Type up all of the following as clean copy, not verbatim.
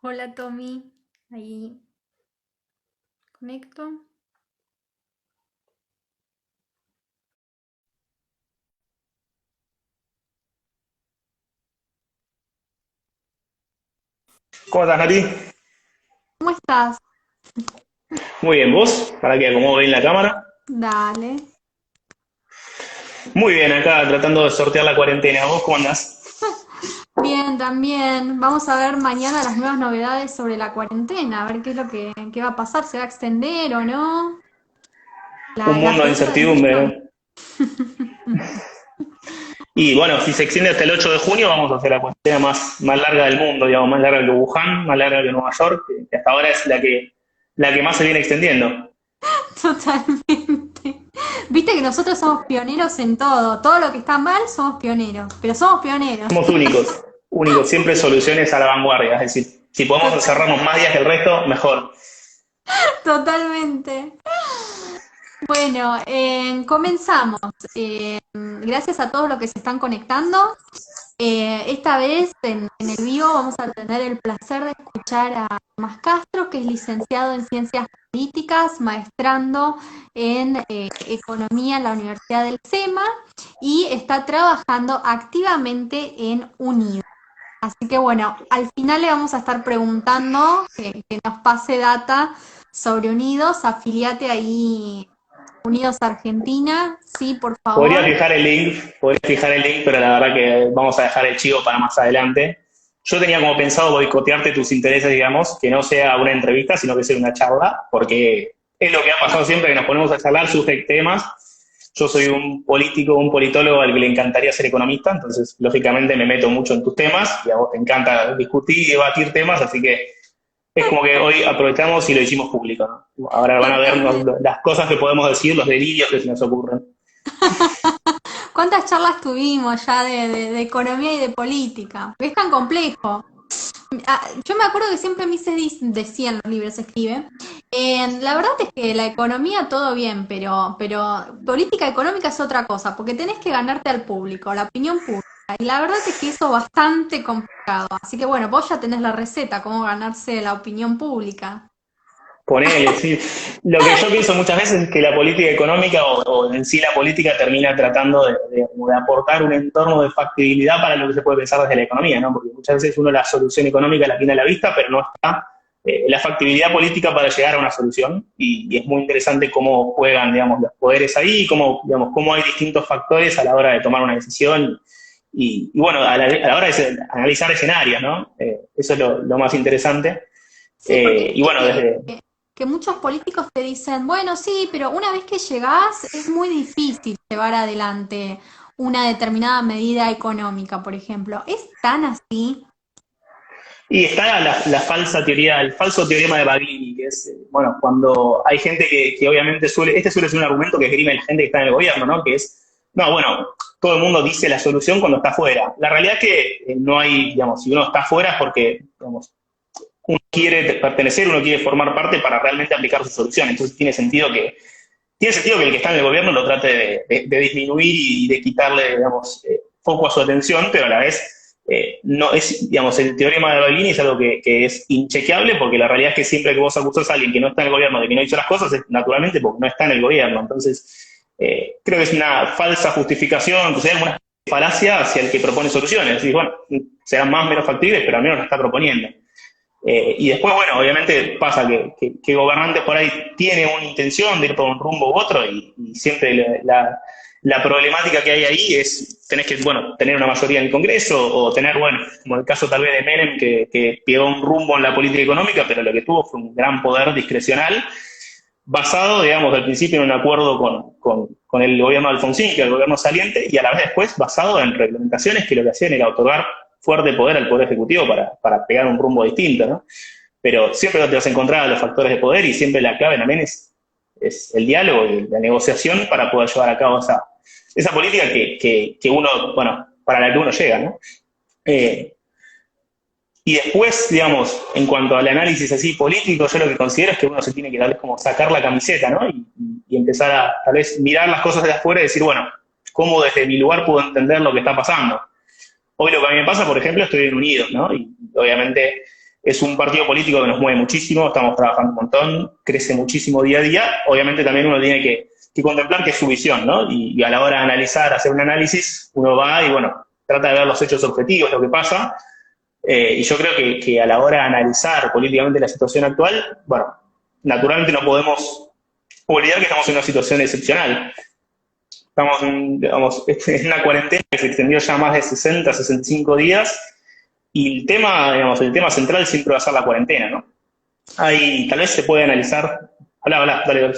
Hola Tommy, ahí conecto. ¿Cómo estás, Nati? ¿Cómo estás? Muy bien, ¿vos? Para que acomodo bien la cámara. Dale. Muy bien, acá tratando de sortear la cuarentena. ¿Vos cómo andás? Bien, también. Vamos a ver mañana las nuevas novedades sobre la cuarentena, a ver qué es lo qué va a pasar, se va a extender o no. Un La mundo de segunda incertidumbre, dimensión. ¿no? Y bueno, si se extiende hasta el 8 de junio, vamos a hacer la cuarentena más larga del mundo, digamos, más larga que Wuhan, más larga que Nueva York, que hasta ahora es la que más se viene extendiendo. Totalmente. Viste que nosotros somos pioneros en todo. Todo lo que está mal somos pioneros. Pero somos pioneros. Somos únicos, únicos, siempre soluciones a la vanguardia. Es decir, si podemos Total, encerrarnos más días que el resto, mejor. totalmente. Bueno, comenzamos. Gracias a todos los que se están conectando. Esta vez en el vivo vamos a tener el placer de escuchar a Tomás Castro, que es licenciado en Ciencias Políticas, maestrando en Economía en la Universidad del SEMA y está trabajando activamente en UNIDO. Así que bueno, al final le vamos a estar preguntando que nos pase data sobre Unidos, afiliate ahí Unidos Argentina, sí, por Podría favor. fijar el link, pero la verdad que vamos a dejar el chivo para más adelante. Yo tenía como pensado boicotearte tus intereses, digamos, que no sea una entrevista, sino que sea una charla, porque es lo que ha pasado siempre que nos ponemos a charlar, surgen temas. Yo soy un político, un politólogo al que le encantaría ser economista, entonces lógicamente me meto mucho en tus temas y a vos te encanta discutir y debatir temas, así que es como que hoy aprovechamos y lo hicimos público, ¿no? Ahora van a ver Totalmente. las cosas que podemos decir, los delirios que se nos ocurren. ¿Cuántas charlas tuvimos ya de economía y de política? Es tan complejo. Yo me acuerdo que siempre a mí decían los libros, se escribe. La verdad es que la economía todo bien, pero política económica es otra cosa, porque tenés que ganarte al público, la opinión pública. Y la verdad es que eso es bastante complicado. Así que bueno, vos ya tenés la receta, cómo ganarse la opinión pública. Ponele, sí. Lo que yo pienso muchas veces es que la política económica o en sí la política termina tratando de aportar un entorno de factibilidad para lo que se puede pensar desde la economía, ¿no? Porque muchas veces uno la solución económica la tiene a la vista, pero no está la factibilidad política para llegar a una solución. Y es muy interesante cómo juegan, digamos, los poderes ahí, cómo, digamos, cómo hay distintos factores a la hora de tomar una decisión. Y bueno, a la hora de analizar escenarios, ¿no? Eso es lo más interesante. Sí, porque Y viste bueno, desde, que muchos políticos te dicen, bueno, sí, pero una vez que llegás es muy difícil llevar adelante una determinada medida económica, por ejemplo. ¿Es tan así? Y está la falsa teoría, el falso teorema de Baglini, que es, bueno, cuando hay gente que obviamente suele ser un argumento que esgrime la gente que está en el gobierno, ¿no? Que es, no, bueno, todo el mundo dice la solución cuando está fuera. La realidad es que no hay, digamos, si uno está fuera es porque, digamos, uno quiere pertenecer, uno quiere formar parte para realmente aplicar su solución. Entonces tiene sentido que el que está en el gobierno lo trate de disminuir y de quitarle, digamos, foco a su atención, pero a la vez no es, digamos, el teorema de Baglini es algo que es inchequeable porque la realidad es que siempre que vos acusás a alguien que no está en el gobierno de que no hizo las cosas es naturalmente porque no está en el gobierno. Entonces, creo que es una falsa justificación, entonces hay una falacia hacia el que propone soluciones. Y bueno, serán más o menos factibles, pero al menos lo está proponiendo. Y después, bueno, obviamente pasa que gobernantes por ahí tienen una intención de ir por un rumbo u otro y siempre la problemática que hay ahí es, tenés que, bueno, tener una mayoría en el Congreso o tener, bueno, como el caso tal vez de Menem, que pegó un rumbo en la política económica, pero lo que tuvo fue un gran poder discrecional basado, digamos, al principio en un acuerdo con el gobierno de Alfonsín, que era el gobierno saliente, y a la vez después basado en reglamentaciones que lo que hacían era otorgar fuerte poder al Poder Ejecutivo para pegar un rumbo distinto, ¿no? Pero siempre te vas a encontrar a los factores de poder y siempre la clave también es el diálogo y la negociación para poder llevar a cabo esa política que uno, bueno, para la que uno llega, ¿no? Eh, y después, digamos, en cuanto al análisis así político, yo lo que considero es que uno se tiene que tal vez como sacar la camiseta, ¿no? Y empezar a tal vez mirar las cosas de afuera y decir, bueno, ¿cómo desde mi lugar puedo entender lo que está pasando? Hoy lo que a mí me pasa, por ejemplo, estoy en Unidos, ¿no? Y obviamente Es un partido político que nos mueve muchísimo, estamos trabajando un montón, crece muchísimo día a día. Obviamente también uno tiene que contemplar que es su visión, ¿no? Y a la hora de analizar, hacer un análisis, uno va y, bueno, trata de ver los hechos objetivos, lo que pasa. Y yo creo que a la hora de analizar políticamente la situación actual, bueno, naturalmente no podemos olvidar que estamos en una situación excepcional. Estamos digamos, en una cuarentena que se extendió ya más de 60, 65 días, y digamos, el tema central siempre va a ser la cuarentena, ¿no? Tal vez se puede analizar. Habla, dale,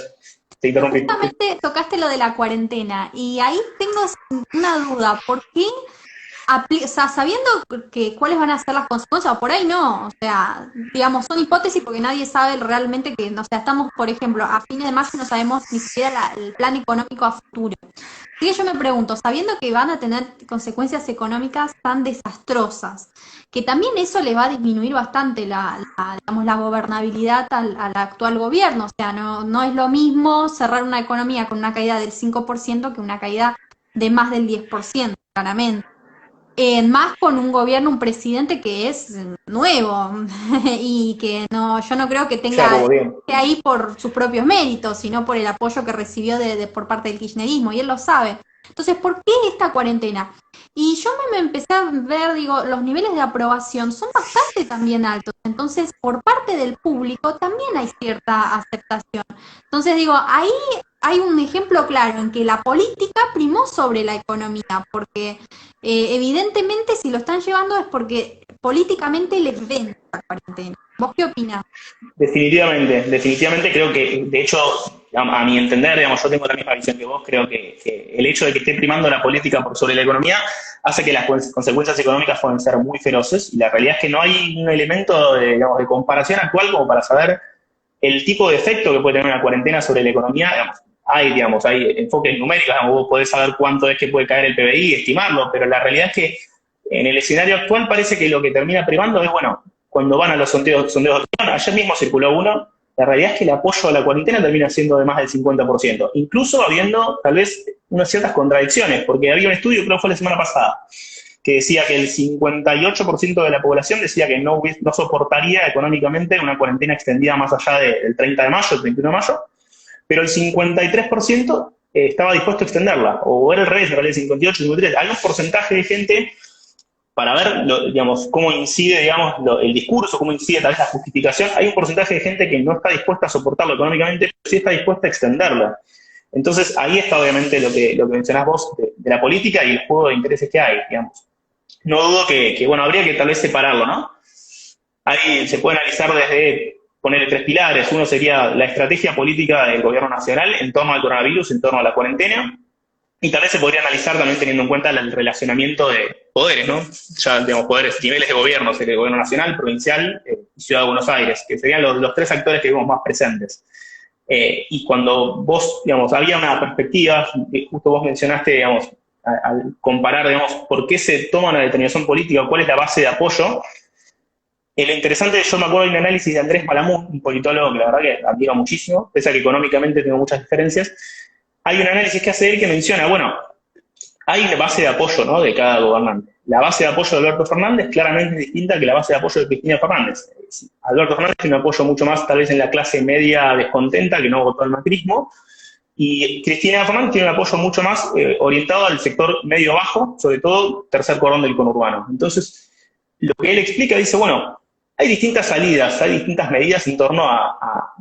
te interrumpí. Justamente tocaste lo de la cuarentena y ahí tengo una duda, ¿por qué o sea, sabiendo que cuáles van a ser las consecuencias, o por ahí no, o sea, digamos, son hipótesis porque nadie sabe realmente que, o sea, estamos, por ejemplo, a fines de mayo no sabemos ni siquiera el plan económico a futuro. Así que yo me pregunto, sabiendo que van a tener consecuencias económicas tan desastrosas, que también eso le va a disminuir bastante digamos, la gobernabilidad al actual gobierno, o sea, no es lo mismo cerrar una economía con una caída del 5% que una caída de más del 10%, claramente. Más con un gobierno, un presidente que es nuevo y que yo no creo que tenga Claro, bien. que ahí por sus propios méritos, sino por el apoyo que recibió por parte del kirchnerismo, y él lo sabe. Entonces, ¿por qué esta cuarentena? Y yo me empecé a ver, digo, los niveles de aprobación son bastante también altos. Entonces, por parte del público también hay cierta aceptación. Entonces, digo, ahí hay un ejemplo claro en que la política primó sobre la economía, porque evidentemente si lo están llevando es porque políticamente les vende la cuarentena. ¿Vos qué opinás? Definitivamente creo que, de hecho, a mi entender, digamos, yo tengo la misma visión que vos, creo que el hecho de que esté primando la política por sobre la economía hace que las consecuencias económicas puedan ser muy feroces, y la realidad es que no hay un elemento digamos, de comparación actual como para saber el tipo de efecto que puede tener una cuarentena sobre la economía. Digamos, hay enfoques numéricos, digamos, vos podés saber cuánto es que puede caer el PBI y estimarlo, pero la realidad es que en el escenario actual parece que lo que termina privando es, bueno, cuando van a los sondeos de opinión, ayer mismo circuló uno, la realidad es que el apoyo a la cuarentena termina siendo de más del 50%, incluso habiendo tal vez unas ciertas contradicciones, porque había un estudio, creo que fue la semana pasada, que decía que el 58% de la población decía que no soportaría económicamente una cuarentena extendida más allá del 30 de mayo, el 31 de mayo, pero el 53% estaba dispuesto a extenderla, o era al revés, en realidad 58, 53, hay un porcentaje de gente para ver, digamos, cómo incide, digamos, el discurso, cómo incide tal vez la justificación. Hay un porcentaje de gente que no está dispuesta a soportarlo económicamente, pero sí está dispuesta a extenderla. Entonces, ahí está obviamente lo que mencionás vos de la política y el juego de intereses que hay, digamos. No dudo bueno, habría que tal vez separarlo, ¿no? Ahí se puede analizar desde ponerle tres pilares. Uno sería la estrategia política del gobierno nacional en torno al coronavirus, en torno a la cuarentena. Y tal vez se podría analizar también teniendo en cuenta el relacionamiento de poderes, ¿no? Ya, digamos, poderes, niveles de gobierno, sería el gobierno nacional, provincial y Ciudad de Buenos Aires, que serían los tres actores que vemos más presentes. Y cuando vos, digamos, había una perspectiva, que justo vos mencionaste, digamos, al comparar, digamos, por qué se toma una determinación política, cuál es la base de apoyo. Lo interesante, yo me acuerdo de un análisis de Andrés Malamud, un politólogo que la verdad que admiro muchísimo, pese a que económicamente tengo muchas diferencias. Hay un análisis que hace él que menciona, bueno, hay una base de apoyo, ¿no?, de cada gobernante. La base de apoyo de Alberto Fernández claramente es distinta que la base de apoyo de Cristina Fernández. Alberto Fernández tiene un apoyo mucho más, tal vez, en la clase media descontenta que no votó al macrismo, y Cristina Fernández tiene un apoyo mucho más orientado al sector medio-bajo, sobre todo tercer cordón del conurbano. Entonces, lo que él explica, dice, bueno, hay distintas salidas, hay distintas medidas en torno a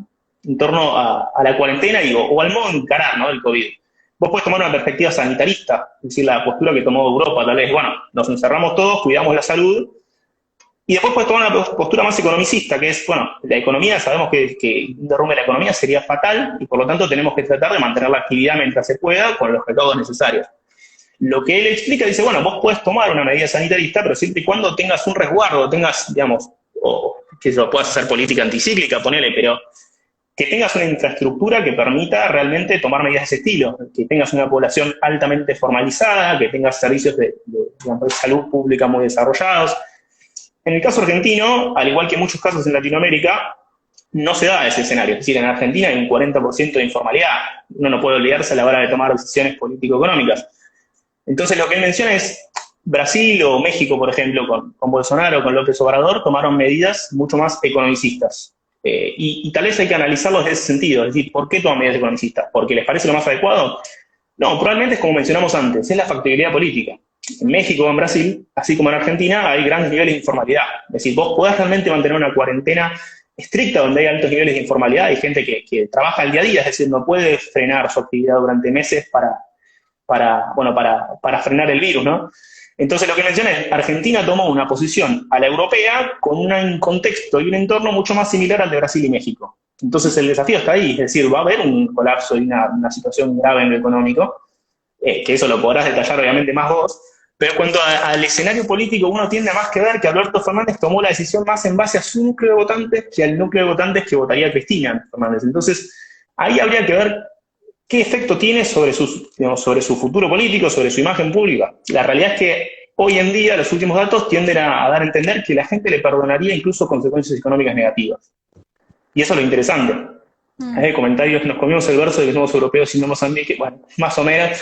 la cuarentena o al modo de encarar, ¿no?, el COVID. Vos podés tomar una perspectiva sanitarista, es decir, la postura que tomó Europa, tal vez, bueno, nos encerramos todos, cuidamos la salud, y después podés tomar una postura más economicista, que es, bueno, la economía, sabemos que un derrumbe de la economía sería fatal, y por lo tanto tenemos que tratar de mantener la actividad mientras se pueda, con los recaudos necesarios. Lo que él explica, dice, bueno, vos podés tomar una medida sanitarista, pero siempre y cuando tengas un resguardo, tengas, digamos, o que lo puedas hacer política anticíclica, ponele, pero que tengas una infraestructura que permita realmente tomar medidas de ese estilo, que tengas una población altamente formalizada, que tengas servicios digamos, de salud pública muy desarrollados. En el caso argentino, al igual que en muchos casos en Latinoamérica, no se da ese escenario. Es decir, en Argentina hay un 40% de informalidad. Uno no puede olvidarse a la hora de tomar decisiones político-económicas. Entonces, lo que él menciona es, Brasil o México, por ejemplo, con Bolsonaro, con López Obrador, tomaron medidas mucho más economicistas. Y tal vez hay que analizarlos en ese sentido, es decir, ¿por qué toman medidas economicistas? ¿Porque les parece lo más adecuado? No, probablemente es como mencionamos antes, es la factibilidad política. En México o en Brasil, así como en Argentina, hay grandes niveles de informalidad. Es decir, vos podés realmente mantener una cuarentena estricta donde hay altos niveles de informalidad, hay gente que trabaja el día a día, es decir, no puede frenar su actividad durante meses para frenar el virus, ¿no? Entonces lo que menciona es, Argentina tomó una posición a la europea con un contexto y un entorno mucho más similar al de Brasil y México. Entonces el desafío está ahí, es decir, va a haber un colapso y una situación grave en lo económico, que eso lo podrás detallar obviamente más vos, pero en cuanto al escenario político uno tiende a más que ver que Alberto Fernández tomó la decisión más en base a su núcleo de votantes que al núcleo de votantes que votaría Cristina Fernández. Entonces ahí habría que ver qué efecto tiene sobre su futuro político, sobre su imagen pública. La realidad es que hoy en día los últimos datos tienden a dar a entender que la gente le perdonaría incluso consecuencias económicas negativas. Y eso es lo interesante. Hay comentarios, nos comimos el verso de que somos europeos y no Mozambique, bueno, más o menos.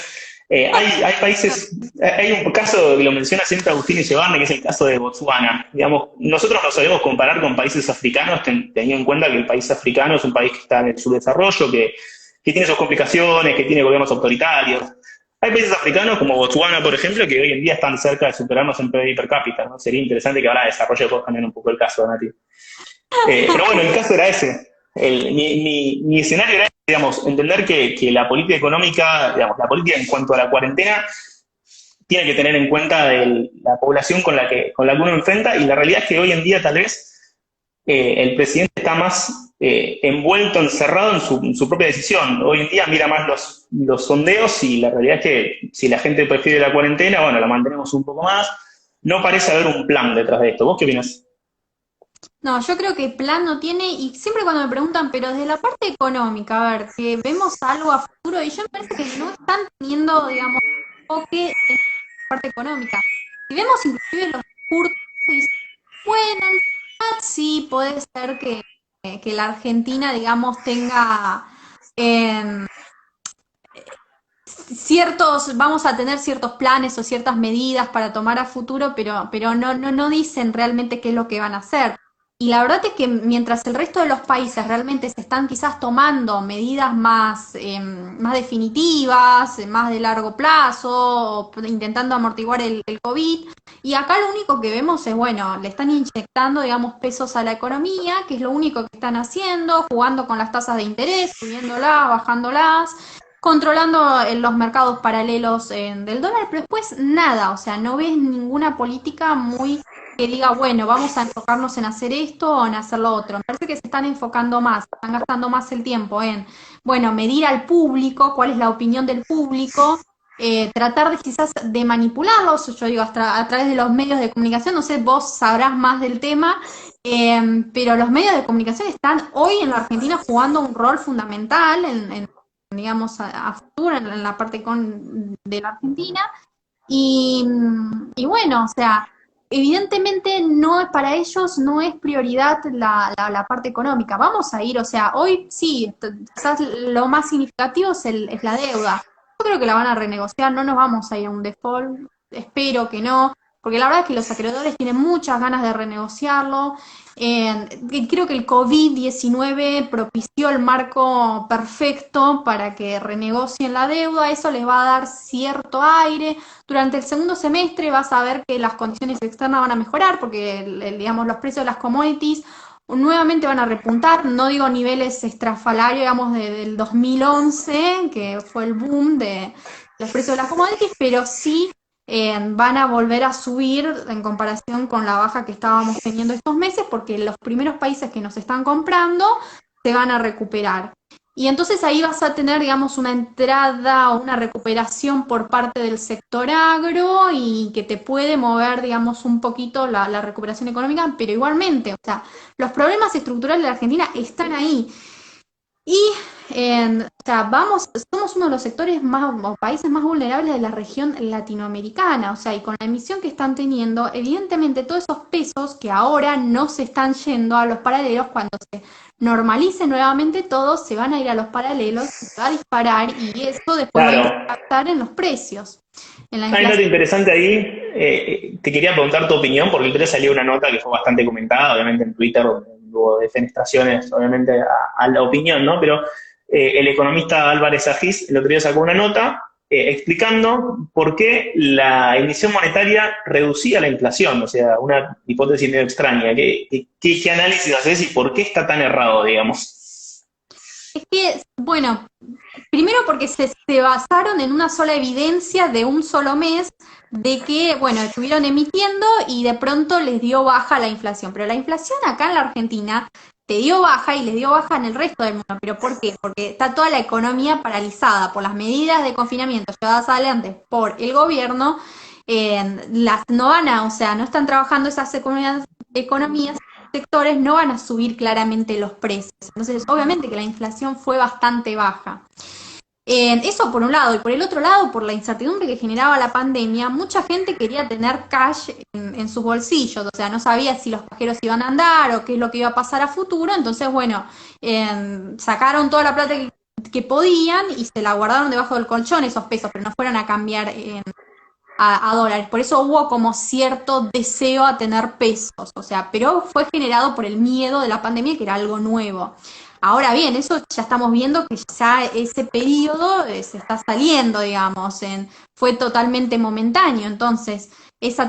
Hay países, hay un caso que lo menciona siempre Agustín Echevarne, que es el caso de Botswana. Digamos, nosotros nos solemos comparar con países africanos, teniendo en cuenta que el país africano es un país que está en su desarrollo, que tiene sus complicaciones, que tiene gobiernos autoritarios. Hay países africanos como Botswana, por ejemplo, que hoy en día están cerca de superarnos en PIB per cápita, ¿no? Sería interesante que ahora desarrolle también un poco el caso, Nati. Pero bueno, el caso era ese. Mi escenario era, digamos, entender que la política económica, digamos, la política en cuanto a la cuarentena, tiene que tener en cuenta la población con la que uno enfrenta, y la realidad es que hoy en día tal vez el presidente está más envuelto, encerrado en su propia decisión. Hoy en día mira más los sondeos, y la realidad es que si la gente prefiere la cuarentena, bueno, la mantenemos un poco más. No parece haber un plan detrás de esto. ¿Vos qué opinás? No, yo creo que plan no tiene, y siempre cuando me preguntan, pero desde la parte económica, a ver, que vemos algo a futuro, y yo me parece que no están teniendo, digamos, enfoque en la parte económica. Si vemos inclusive los discursos, dicen, bueno, en realidad sí puede ser que la Argentina, digamos, tenga em, ciertos, vamos a tener ciertos planes o ciertas medidas para tomar a futuro, pero no dicen realmente qué es lo que van a hacer. Y la verdad es que mientras el resto de los países realmente se están quizás tomando medidas más definitivas, más de largo plazo, o intentando amortiguar el COVID, y acá lo único que vemos es, bueno, le están inyectando, digamos, pesos a la economía, que es lo único que están haciendo, jugando con las tasas de interés, subiéndolas, bajándolas, controlando los mercados paralelos del dólar, pero después nada, o sea, no ves ninguna política muy que diga, bueno, vamos a enfocarnos en hacer esto o en hacer lo otro. Me parece que se están enfocando más, están gastando más el tiempo en, bueno, medir al público, cuál es la opinión del público, tratar de quizás de manipularlos, yo digo, a través de los medios de comunicación, no sé, vos sabrás más del tema, pero los medios de comunicación están hoy en la Argentina jugando un rol fundamental digamos, a futuro en la parte de la Argentina. Y bueno, o sea, evidentemente no para ellos no es prioridad la parte económica. Vamos a ir, o sea, hoy sí, quizás lo más significativo es la deuda. Yo creo que la van a renegociar, no nos vamos a ir a un default, espero que no, porque la verdad es que los acreedores tienen muchas ganas de renegociarlo. Creo que el COVID-19 propició el marco perfecto para que renegocien la deuda, eso les va a dar cierto aire. Durante el segundo semestre vas a ver que las condiciones externas van a mejorar porque, digamos, los precios de las commodities nuevamente van a repuntar, no digo niveles estrafalarios, digamos, del 2011, que fue el boom de los precios de las commodities, pero sí van a volver a subir en comparación con la baja que estábamos teniendo estos meses, porque los primeros países que nos están comprando se van a recuperar. Y entonces ahí vas a tener, digamos, una entrada o una recuperación por parte del sector agro y que te puede mover, digamos, un poquito la recuperación económica, pero igualmente, o sea, los problemas estructurales de la Argentina están ahí. Y, o sea, somos uno de los sectores más, o países más vulnerables de la región latinoamericana, o sea, y con la emisión que están teniendo, evidentemente todos esos pesos que ahora no se están yendo a los paralelos, cuando se normalice nuevamente todo, se van a ir a los paralelos, se va a disparar y eso después va a Claro, impactar en los precios. en la Hay nota inflación. interesante ahí. Te quería preguntar tu opinión, porque el otro día salió una nota que fue bastante comentada, obviamente en Twitter, donde hubo defenestraciones, obviamente, a la opinión, ¿no? Pero el economista Álvarez Agis el otro día sacó una nota explicando por qué la emisión monetaria reducía la inflación, o sea, una hipótesis medio extraña. ¿Qué análisis haces y por qué está tan errado, digamos? Es que, bueno, primero porque se basaron en una sola evidencia de un solo mes de que, bueno, estuvieron emitiendo y de pronto les dio baja la inflación. Pero la inflación acá en la Argentina te dio baja y les dio baja en el resto del mundo. ¿Pero por qué? Porque está toda la economía paralizada por las medidas de confinamiento llevadas adelante por el gobierno. Las no van a, o sea, no están trabajando esas economías, sectores no van a subir claramente los precios. Entonces, obviamente que la inflación fue bastante baja. Eso por un lado, y por el otro lado, por la incertidumbre que generaba la pandemia, mucha gente quería tener cash en sus bolsillos, o sea, no sabía si los cajeros iban a andar o qué es lo que iba a pasar a futuro, entonces, bueno, sacaron toda la plata que podían y se la guardaron debajo del colchón esos pesos, pero no fueron a cambiar a dólares. Por eso hubo como cierto deseo a tener pesos, o sea, pero fue generado por el miedo de la pandemia, que era algo nuevo. Ahora bien, eso ya estamos viendo que ya ese periodo se está saliendo, digamos, fue totalmente momentáneo. Entonces,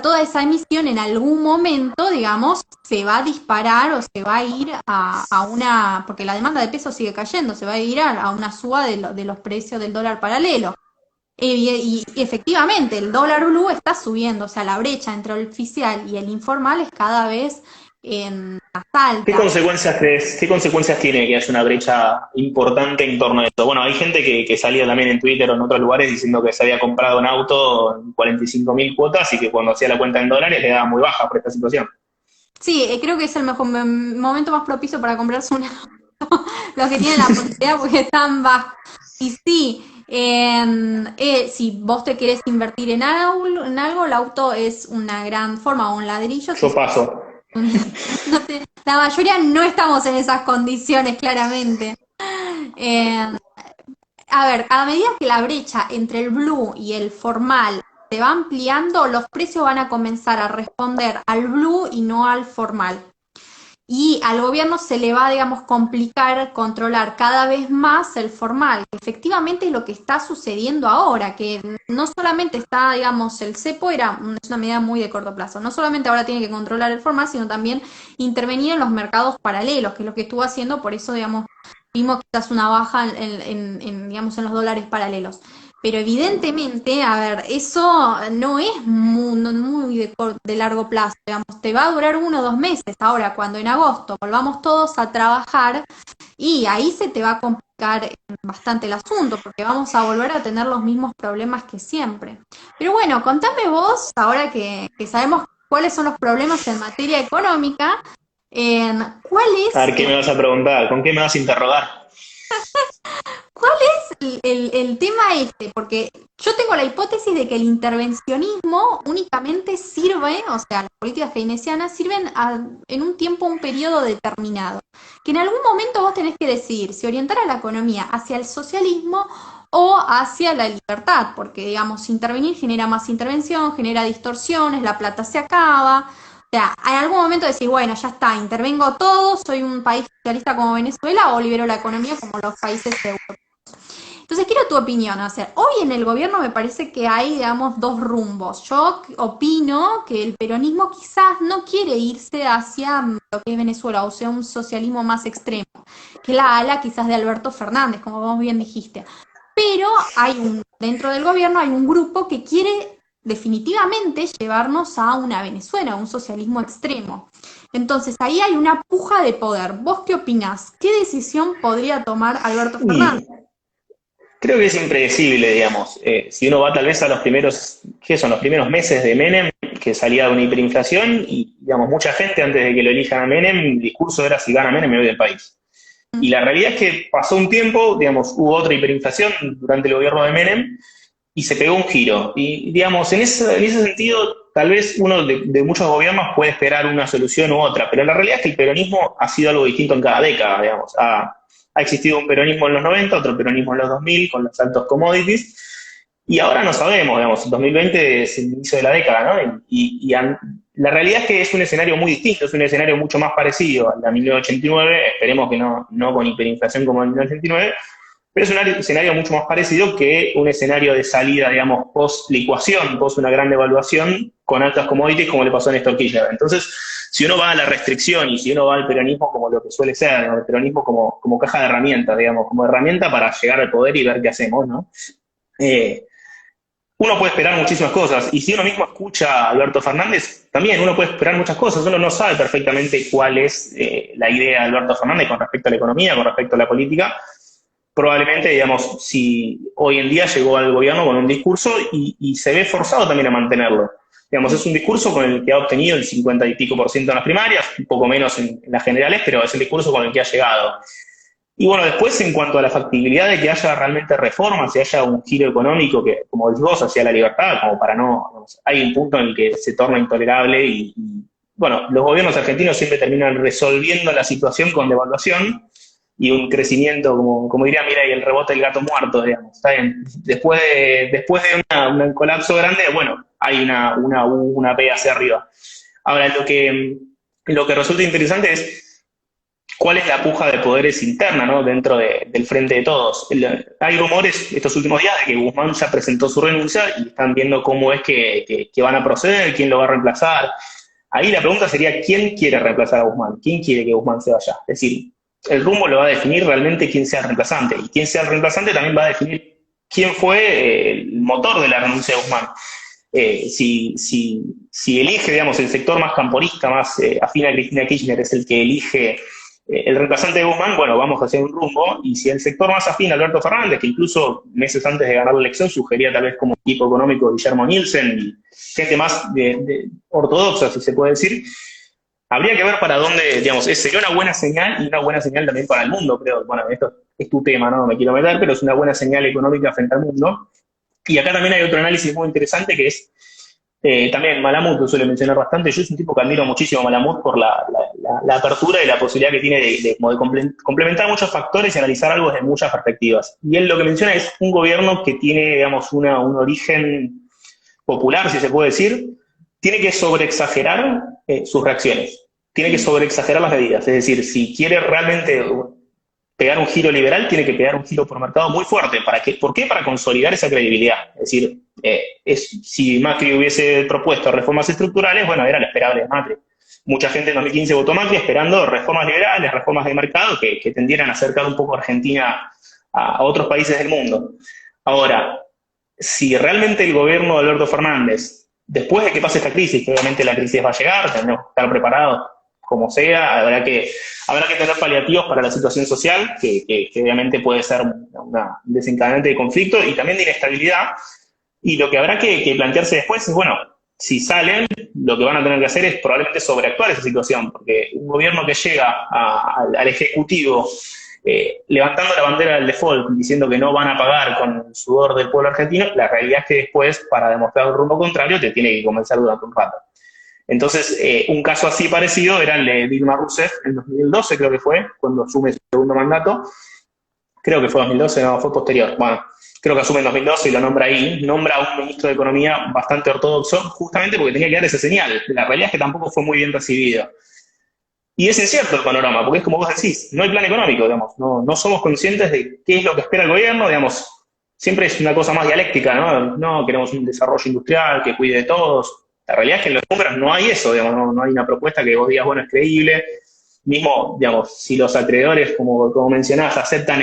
toda esa emisión en algún momento, digamos, se va a disparar o se va a ir a una, porque la demanda de pesos sigue cayendo, se va a ir a una suba de los precios del dólar paralelo. Y efectivamente, el dólar blue está subiendo, o sea, la brecha entre el oficial y el informal es cada vez más ¿Qué alta. consecuencias crees, qué consecuencias tiene que haya una brecha importante en torno a esto? Bueno, hay gente que salía también en Twitter o en otros lugares diciendo que se había comprado un auto en 45.000 cuotas y que cuando hacía la cuenta en dólares le daba muy baja por esta situación. Sí, creo que es el mejor momento más propicio para comprarse un auto, los que tienen la posibilidad porque están bajos. Y sí, si vos te querés invertir en algo, el auto es una gran forma, o un ladrillo, si Yo paso. no la mayoría no estamos en esas condiciones, claramente. Eh, a ver, a medida que la brecha entre el blue y el formal se va ampliando, los precios van a comenzar a responder al blue y no al formal. Y al gobierno se le va, digamos, complicar controlar cada vez más el formal, que efectivamente es lo que está sucediendo ahora, que no solamente está, digamos, el cepo es una medida muy de corto plazo, no solamente ahora tiene que controlar el formal, sino también intervenir en los mercados paralelos, que es lo que estuvo haciendo, por eso, digamos, vimos quizás una baja digamos, en los dólares paralelos. Pero evidentemente, a ver, eso no es muy de largo plazo, digamos, te va a durar 1 o 2 meses. Ahora, cuando en agosto volvamos todos a trabajar, y ahí se te va a complicar bastante el asunto, porque vamos a volver a tener los mismos problemas que siempre. Pero bueno, contame vos, ahora que sabemos cuáles son los problemas en materia económica, ¿cuál A es ver, ¿qué me vas a preguntar? ¿Con qué me vas a interrogar? ¿Cuál es el tema este? Porque yo tengo la hipótesis de que el intervencionismo únicamente sirve, o sea, las políticas keynesianas sirven en un tiempo, un periodo determinado. Que en algún momento vos tenés que decidir si orientar a la economía hacia el socialismo o hacia la libertad, porque, digamos, intervenir genera más intervención, genera distorsiones, la plata se acaba. O sea, en algún momento decir, bueno, ya está, intervengo todo, soy un país socialista como Venezuela o libero la economía como los países europeos. Entonces, quiero tu opinión. O sea, hoy en el gobierno me parece que hay, digamos, dos rumbos. Yo opino que el peronismo quizás no quiere irse hacia lo que es Venezuela, o sea, un socialismo más extremo, que la ala quizás de Alberto Fernández, como vos bien dijiste. Pero dentro del gobierno hay un grupo que quiere definitivamente llevarnos a una Venezuela, a un socialismo extremo. Entonces, ahí hay una puja de poder. ¿Vos qué opinás? ¿Qué decisión podría tomar Alberto Fernández? Y creo que es impredecible, digamos. Si uno va tal vez a los primeros, ¿qué son? Los primeros meses de Menem, que salía de una hiperinflación, y digamos, mucha gente antes de que lo elijan a Menem, el discurso era si gana Menem me voy del país. Y la realidad es que pasó un tiempo, digamos, hubo otra hiperinflación durante el gobierno de Menem, y se pegó un giro. Y digamos, en ese sentido, tal vez uno de muchos gobiernos puede esperar una solución u otra, pero la realidad es que el peronismo ha sido algo distinto en cada década, digamos. Ha existido un peronismo en los 90, otro peronismo en los 2000 con los altos commodities, Y ahora no sabemos, digamos, 2020 es el inicio de la década, ¿no? La realidad es que es un escenario muy distinto, es un escenario mucho más parecido al de 1989, esperemos que no con hiperinflación como en 1989, pero es un escenario mucho más parecido que un escenario de salida, digamos, post-licuación, post una gran devaluación con altas commodities como le pasó a Néstor Kirchner. Entonces, si uno va a la restricción y si uno va al peronismo como lo que suele ser, ¿no? El peronismo como caja de herramientas, digamos, como herramienta para llegar al poder y ver qué hacemos, ¿no? Eh, Uno puede esperar muchísimas cosas, y si uno mismo escucha a Alberto Fernández, también uno puede esperar muchas cosas, uno no sabe perfectamente cuál es la idea de Alberto Fernández con respecto a la economía, con respecto a la política. Probablemente, digamos, si hoy en día llegó al gobierno con un discurso y se ve forzado también a mantenerlo. Digamos, es un discurso con el que ha obtenido el 50 y pico por ciento en las primarias, un poco menos en las generales, pero es el discurso con el que ha llegado. Y bueno, después en cuanto a la factibilidad de que haya realmente reformas y haya un giro económico que, como decís vos, hacia la libertad, como para no, hay un punto en el que se torna intolerable bueno, los gobiernos argentinos siempre terminan resolviendo la situación con devaluación y un crecimiento, como diría Milei, el rebote del gato muerto, digamos, está bien. Después de un colapso grande, bueno, hay una P hacia arriba. Ahora, lo que resulta interesante es cuál es la puja de poderes interna, ¿no? Dentro del frente de todos. Hay rumores estos últimos días de que Guzmán ya presentó su renuncia y están viendo cómo es que van a proceder, quién lo va a reemplazar. Ahí la pregunta sería, ¿quién quiere reemplazar a Guzmán? ¿Quién quiere que Guzmán se vaya? Es decir, el rumbo lo va a definir realmente quién sea el reemplazante. Y quién sea el reemplazante también va a definir quién fue el motor de la renuncia de Guzmán. Si elige, digamos, el sector más camporista, más afín a Cristina Kirchner, es el que elige el reemplazante de Guzmán, bueno, vamos hacia un rumbo, y si el sector más afín a Alberto Fernández, que incluso meses antes de ganar la elección sugería tal vez como equipo económico Guillermo Nielsen y gente más de ortodoxa, si se puede decir, habría que ver para dónde, digamos, sería una buena señal y una buena señal también para el mundo, creo. Bueno, esto es tu tema, no me quiero meter, pero es una buena señal económica frente al mundo. Y acá también hay otro análisis muy interesante que es también Malamud lo suele mencionar bastante. Yo soy un tipo que admiro muchísimo a Malamud por la apertura y la posibilidad que tiene de complementar muchos factores y analizar algo desde muchas perspectivas. Y él lo que menciona es un gobierno que tiene, digamos, un origen popular, si se puede decir, tiene que sobreexagerar sus reacciones, tiene que sobreexagerar las medidas. Es decir, si quiere realmente pegar un giro liberal, tiene que pegar un giro por mercado muy fuerte. ¿Por qué? Para consolidar esa credibilidad. Es decir, si Macri hubiese propuesto reformas estructurales, bueno, era lo esperable de Macri. Mucha gente en 2015 votó Macri esperando reformas liberales, reformas de mercado que tendieran a acercar un poco a Argentina a otros países del mundo. Ahora, si realmente el gobierno de Alberto Fernández, después de que pase esta crisis, que obviamente la crisis va a llegar, tendremos que estar preparados como sea, habrá que tener paliativos para la situación social, que obviamente puede ser un desencadenante de conflicto y también de inestabilidad. Y lo que habrá que plantearse después es, bueno, si salen, lo que van a tener que hacer es probablemente sobreactuar esa situación, porque un gobierno que llega al Ejecutivo levantando la bandera del default, diciendo que no van a pagar con el sudor del pueblo argentino, la realidad es que después, para demostrar el rumbo contrario, te tiene que convencer durante un rato. Entonces, un caso así parecido era el de Dilma Rousseff en 2012, creo que fue, cuando asume su segundo mandato. Creo que fue 2012, no, fue posterior. Bueno, creo que asume en 2012 y lo nombra ahí. Nombra a un ministro de Economía bastante ortodoxo, justamente porque tenía que dar esa señal. La realidad es que tampoco fue muy bien recibido. Y es incierto el panorama, porque es como vos decís, no hay plan económico, digamos, no somos conscientes de qué es lo que espera el gobierno, digamos, siempre es una cosa más dialéctica, ¿no? No queremos un desarrollo industrial que cuide de todos. La realidad es que en los números no hay eso, digamos, no hay una propuesta que vos digas, bueno, es creíble. Mismo, digamos, si los acreedores, como mencionás, aceptan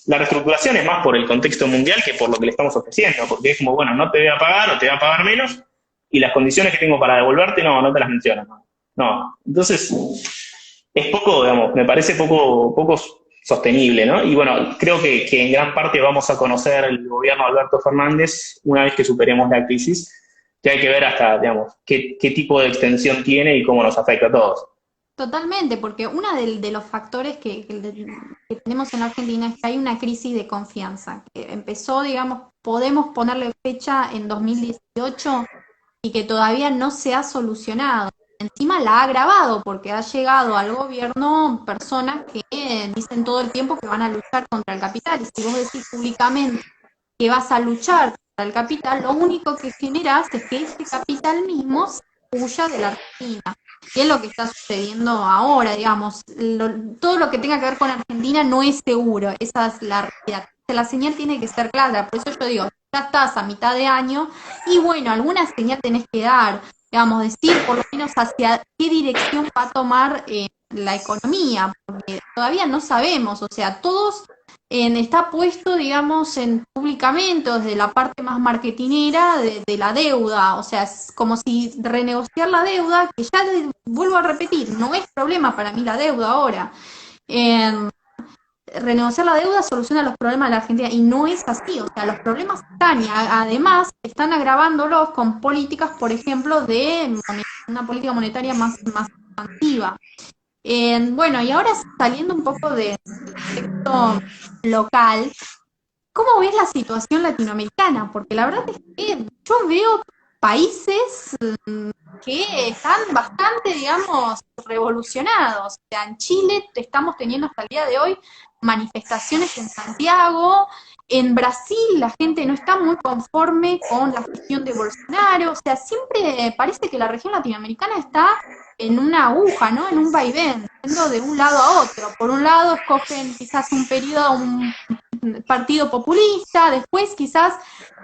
la reestructuración, es más por el contexto mundial que por lo que le estamos ofreciendo, porque es como, bueno, no te voy a pagar o te voy a pagar menos, y las condiciones que tengo para devolverte no te las mencionan, ¿no? No. Entonces, es poco, digamos, me parece poco sostenible, ¿no? Y bueno, creo que en gran parte vamos a conocer el gobierno de Alberto Fernández una vez que superemos la crisis, que hay que ver hasta, digamos, qué tipo de extensión tiene y cómo nos afecta a todos. Totalmente, porque uno de los factores que tenemos en Argentina es que hay una crisis de confianza, que empezó, digamos, podemos ponerle fecha en 2018 y que todavía no se ha solucionado. Encima la ha agravado porque ha llegado al gobierno personas que dicen todo el tiempo que van a luchar contra el capital. Y si vos decís públicamente que vas a luchar el capital, lo único que generas es que ese capital mismo se huya de la Argentina. Y es lo que está sucediendo ahora, digamos. Todo lo que tenga que ver con Argentina no es seguro, esa es la realidad. La señal tiene que ser clara, por eso yo digo, ya estás a mitad de año y bueno, alguna señal tenés que dar, digamos, decir por lo menos hacia qué dirección va a tomar la economía, porque todavía no sabemos, o sea, todos está puesto, digamos, públicamente, desde la parte más marketinera de la deuda, o sea, es como si renegociar la deuda, que ya vuelvo a repetir, no es problema para mí la deuda ahora. Eh, Renegociar la deuda soluciona los problemas de la Argentina y no es así, o sea, los problemas están y además están agravándolos con políticas, por ejemplo, de una política monetaria más expansiva. Bueno, y ahora saliendo un poco del contexto local, ¿cómo ves la situación latinoamericana? Porque la verdad es que yo veo países que están bastante, digamos, revolucionados. O sea, en Chile estamos teniendo hasta el día de hoy manifestaciones en Santiago. En Brasil la gente no está muy conforme con la gestión de Bolsonaro. O sea, siempre parece que la región latinoamericana está en una aguja, ¿no? En un vaivén, yendo de un lado a otro. Por un lado escogen quizás un periodo, un partido populista, después quizás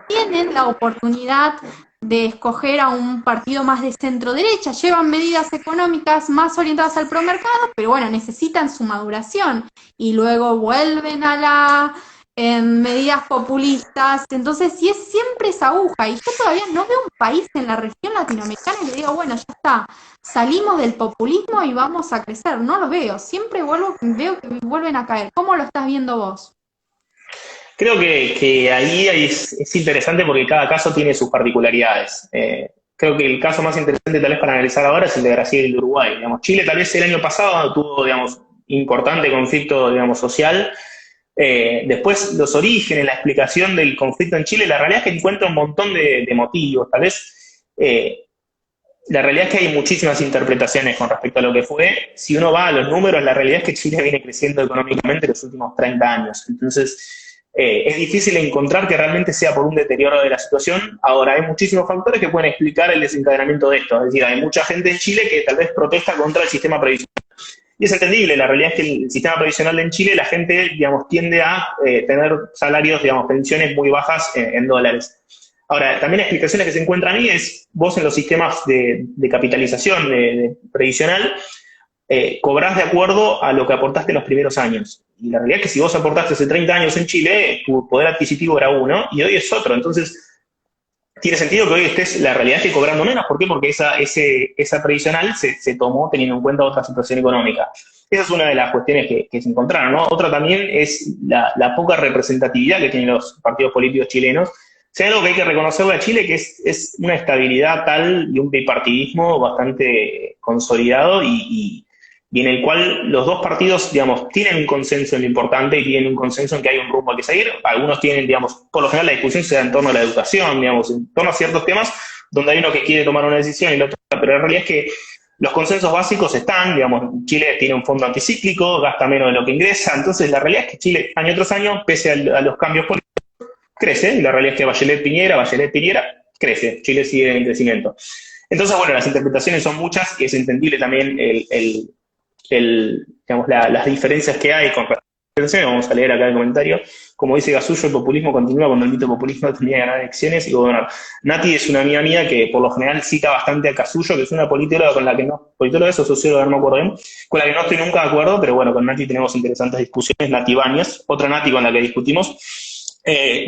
tienen la oportunidad de escoger a un partido más de centro derecha, llevan medidas económicas más orientadas al promercado, pero bueno, necesitan su maduración y luego vuelven a la medidas populistas, entonces sí es siempre esa aguja y yo todavía no veo un país en la región latinoamericana que diga, bueno, ya está, salimos del populismo y vamos a crecer, no lo veo, siempre veo que vuelven a caer. ¿Cómo lo estás viendo vos? Creo que ahí es interesante porque cada caso tiene sus particularidades. Creo que el caso más interesante tal vez para analizar ahora es el de Brasil y el de Uruguay. Digamos, Chile tal vez el año pasado tuvo, digamos, importante conflicto, digamos, social. Después los orígenes, la explicación del conflicto en Chile, la realidad es que encuentra un montón de motivos. Tal vez la realidad es que hay muchísimas interpretaciones con respecto a lo que fue. Si uno va a los números, la realidad es que Chile viene creciendo económicamente los últimos 30 años. Entonces, es difícil encontrar que realmente sea por un deterioro de la situación. Ahora, hay muchísimos factores que pueden explicar el desencadenamiento de esto. Es decir, hay mucha gente en Chile que tal vez protesta contra el sistema previsional. Y es entendible, la realidad es que el sistema previsional en Chile, la gente, digamos, tiende a tener salarios, digamos, pensiones muy bajas en dólares. Ahora, también explicaciones que se encuentran ahí es, vos en los sistemas de capitalización de previsional, cobrás de acuerdo a lo que aportaste en los primeros años. Y la realidad es que si vos aportaste hace 30 años en Chile, tu poder adquisitivo era uno y hoy es otro. Entonces, tiene sentido que hoy estés, la realidad es que cobrando menos. ¿Por qué? Porque esa previsional se tomó teniendo en cuenta otra situación económica. Esa es una de las cuestiones que se encontraron, ¿no? Otra también es la poca representatividad que tienen los partidos políticos chilenos. Si hay algo que hay que reconocerle a Chile, que es una estabilidad tal y un bipartidismo bastante consolidado y en el cual los dos partidos, digamos, tienen un consenso en lo importante y tienen un consenso en que hay un rumbo a que seguir. Algunos tienen, digamos, por lo general la discusión se da en torno a la educación, digamos, en torno a ciertos temas donde hay uno que quiere tomar una decisión y el otro, pero la realidad es que los consensos básicos están, digamos, Chile tiene un fondo anticíclico, gasta menos de lo que ingresa, entonces la realidad es que Chile, año tras año, pese a los cambios políticos, crece, y la realidad es que Bachelet Piñera, crece, Chile sigue en crecimiento. Entonces, bueno, las interpretaciones son muchas y es entendible también digamos, las diferencias que hay con respecto. Vamos a leer acá el comentario. Como dice Gasullo, el populismo continúa cuando el mito populismo tenía que ganar elecciones y gobernar. Nati es una amiga mía que por lo general cita bastante a Gasullo, que es una politóloga con la que no, politóloga es o socióloga, no me acuerdo bien, con la que no estoy nunca de acuerdo, pero bueno, con Nati tenemos interesantes discusiones. Nati Báñez, otra Nati con la que discutimos.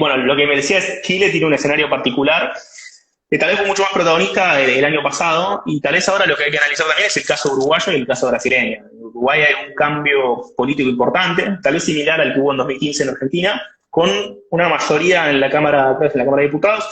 Bueno, lo que me decía es Chile tiene un escenario particular que tal vez fue mucho más protagonista el año pasado, y tal vez ahora lo que hay que analizar también es el caso uruguayo y el caso brasileño. En Uruguay hay un cambio político importante, tal vez similar al que hubo en 2015 en Argentina, con una mayoría en la Cámara de Diputados,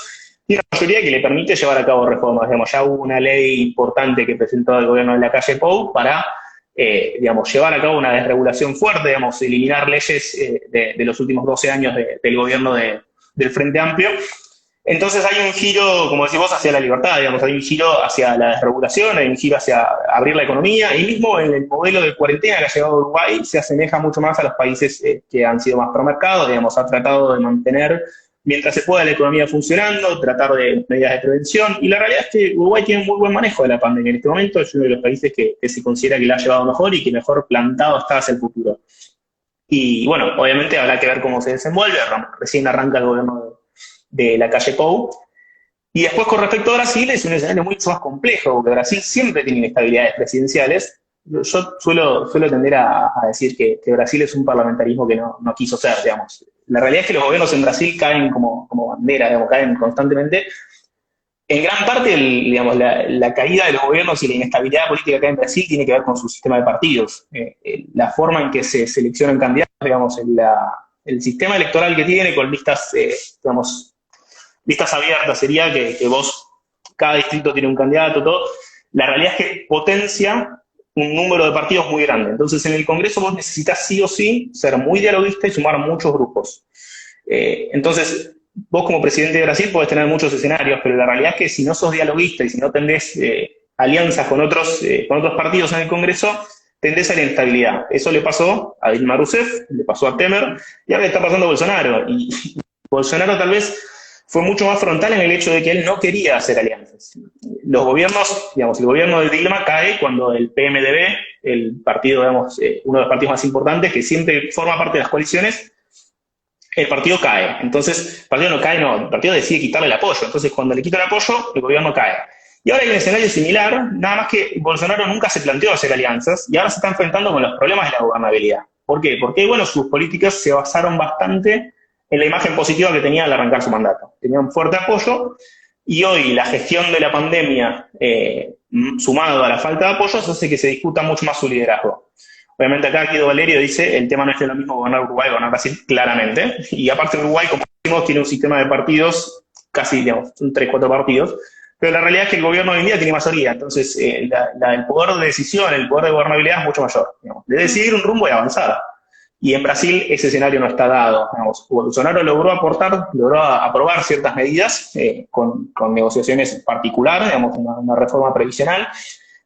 y una mayoría que le permite llevar a cabo reformas. Digamos, ya hubo una ley importante que presentó el gobierno de la calle Pou para digamos, llevar a cabo una desregulación fuerte, digamos, eliminar leyes de los últimos 12 años del gobierno del Frente Amplio. Entonces hay un giro, como decís vos, hacia la libertad, digamos, hay un giro hacia la desregulación, hay un giro hacia abrir la economía, y mismo en el modelo de cuarentena que ha llegado a Uruguay se asemeja mucho más a los países que han sido más promercados, digamos, ha tratado de mantener mientras se pueda la economía funcionando, tratar de medidas de prevención, y la realidad es que Uruguay tiene un muy buen manejo de la pandemia en este momento, es uno de los países que se considera que la ha llevado mejor y que mejor plantado está hacia el futuro. Y bueno, obviamente habrá que ver cómo se desenvuelve, recién arranca el gobierno de la calle Pou. Y después con respecto a Brasil es un escenario mucho más complejo, porque Brasil siempre tiene inestabilidades presidenciales. Yo suelo tender a decir que Brasil es un parlamentarismo que no quiso ser, digamos. La realidad es que los gobiernos en Brasil caen como bandera, digamos, caen constantemente. En gran parte, digamos, la caída de los gobiernos y la inestabilidad política acá en Brasil tiene que ver con su sistema de partidos. La forma en que se seleccionan candidatos, digamos, el sistema electoral que tiene con listas, digamos, listas abiertas sería que vos, cada distrito tiene un candidato, todo. La realidad es que potencia un número de partidos muy grande. Entonces, en el Congreso vos necesitas sí o sí ser muy dialoguista y sumar muchos grupos. Entonces, vos como presidente de Brasil podés tener muchos escenarios, pero la realidad es que si no sos dialoguista y si no tendés alianzas con otros partidos en el Congreso, tendés a la inestabilidad. Eso le pasó a Dilma Rousseff, le pasó a Temer, y ahora le está pasando a Bolsonaro. Y Bolsonaro tal vez fue mucho más frontal en el hecho de que él no quería hacer alianzas. Los gobiernos, digamos, el gobierno de Dilma cae cuando el PMDB, el partido, digamos, uno de los partidos más importantes, que siempre forma parte de las coaliciones, el partido cae. Entonces, el partido no cae, no, el partido decide quitarle el apoyo. Entonces, cuando le quita el apoyo, el gobierno cae. Y ahora hay un escenario similar, nada más que Bolsonaro nunca se planteó hacer alianzas y ahora se está enfrentando con los problemas de la gobernabilidad. ¿Por qué? Porque, bueno, sus políticas se basaron bastante en la imagen positiva que tenía al arrancar su mandato. Tenía un fuerte apoyo y hoy la gestión de la pandemia, sumado a la falta de apoyos, hace que se discuta mucho más su liderazgo. Obviamente acá Guido Valerio dice, el tema no es lo mismo gobernar Uruguay que gobernar Brasil, claramente. Y aparte Uruguay, como decimos, tiene un sistema de partidos, casi, digamos, son 3, 4 partidos, pero la realidad es que el gobierno hoy en día tiene mayoría, entonces el poder de decisión, el poder de gobernabilidad es mucho mayor, digamos, de decidir un rumbo y avanzar. Y en Brasil ese escenario no está dado. Digamos, Bolsonaro logró aprobar ciertas medidas con negociaciones particulares, digamos, una reforma previsional,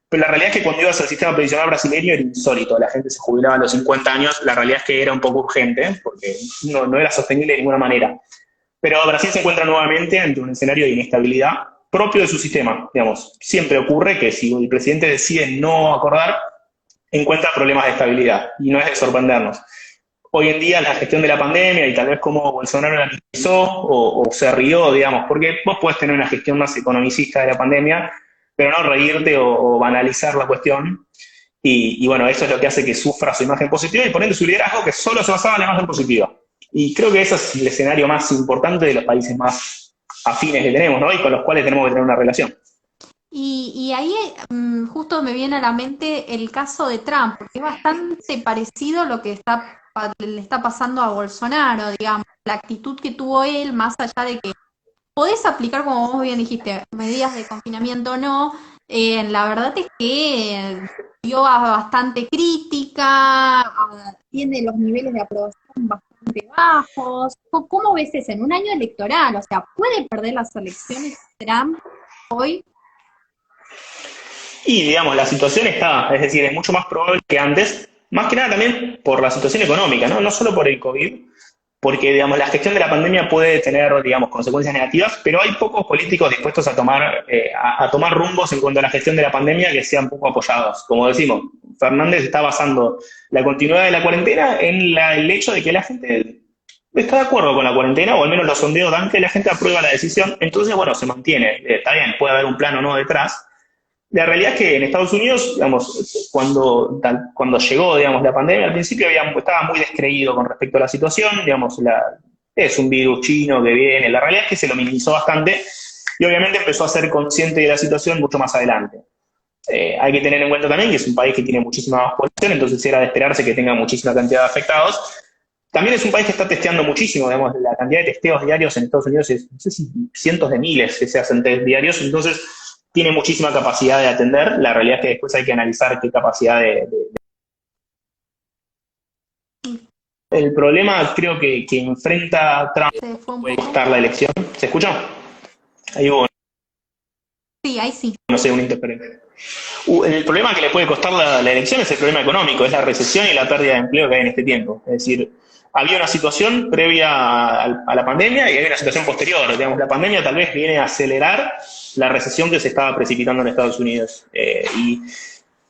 pero la realidad es que cuando ibas al sistema previsional brasileño era insólito, la gente se jubilaba a los 50 años, la realidad es que era un poco urgente, porque no era sostenible de ninguna manera. Pero Brasil se encuentra nuevamente ante un escenario de inestabilidad propio de su sistema, digamos. Siempre ocurre que si el presidente decide no acordar, encuentra problemas de estabilidad, y no es de sorprendernos. Hoy en día la gestión de la pandemia y tal vez cómo Bolsonaro la analizó o se rió, digamos, porque vos podés tener una gestión más economicista de la pandemia, pero no reírte o banalizar la cuestión. Y bueno, eso es lo que hace que sufra su imagen positiva y por ende su liderazgo, que solo se basaba en la imagen positiva. Y creo que ese es el escenario más importante de los países más afines que tenemos, ¿no? Y con los cuales tenemos que tener una relación. Y ahí justo me viene a la mente el caso de Trump, porque es bastante parecido a lo que le está pasando a Bolsonaro, digamos, la actitud que tuvo él, más allá de que podés aplicar, como vos bien dijiste, medidas de confinamiento o no, la verdad es que dio bastante crítica, tiene los niveles de aprobación bastante bajos. ¿Cómo ves eso en un año electoral? O sea, ¿puede perder las elecciones Trump hoy? Y digamos, la situación está, es decir, es mucho más probable que antes, más que nada también por la situación económica, ¿no? No solo por el COVID, porque, digamos, la gestión de la pandemia puede tener, digamos, consecuencias negativas, pero hay pocos políticos dispuestos a tomar rumbos en cuanto a la gestión de la pandemia que sean poco apoyados. Como decimos, Fernández está basando la continuidad de la cuarentena en el hecho de que la gente está de acuerdo con la cuarentena, o al menos los sondeos dan que la gente aprueba la decisión, entonces, bueno, se mantiene. Está bien, puede haber un plan o no detrás. La realidad es que en Estados Unidos, digamos, cuando llegó, digamos, la pandemia, al principio estaba muy descreído con respecto a la situación, digamos, es un virus chino que viene, la realidad es que se lo minimizó bastante y obviamente empezó a ser consciente de la situación mucho más adelante. Hay que tener en cuenta también que es un país que tiene muchísima más población, entonces era de esperarse que tenga muchísima cantidad de afectados. También es un país que está testeando muchísimo, digamos, la cantidad de testeos diarios en Estados Unidos es, no sé si cientos de miles que se hacen test diarios, entonces tiene muchísima capacidad de atender. La realidad es que después hay que analizar qué capacidad El problema creo que enfrenta Trump puede costar la elección. ¿Se escucha? Ahí hubo, Sí, ahí sí. no sé, una interferencia. El problema que le puede costar la elección es el problema económico, es la recesión y la pérdida de empleo que hay en este tiempo. Es decir, había una situación previa a la pandemia y hay una situación posterior. Digamos, la pandemia tal vez viene a acelerar la recesión que se estaba precipitando en Estados Unidos. Y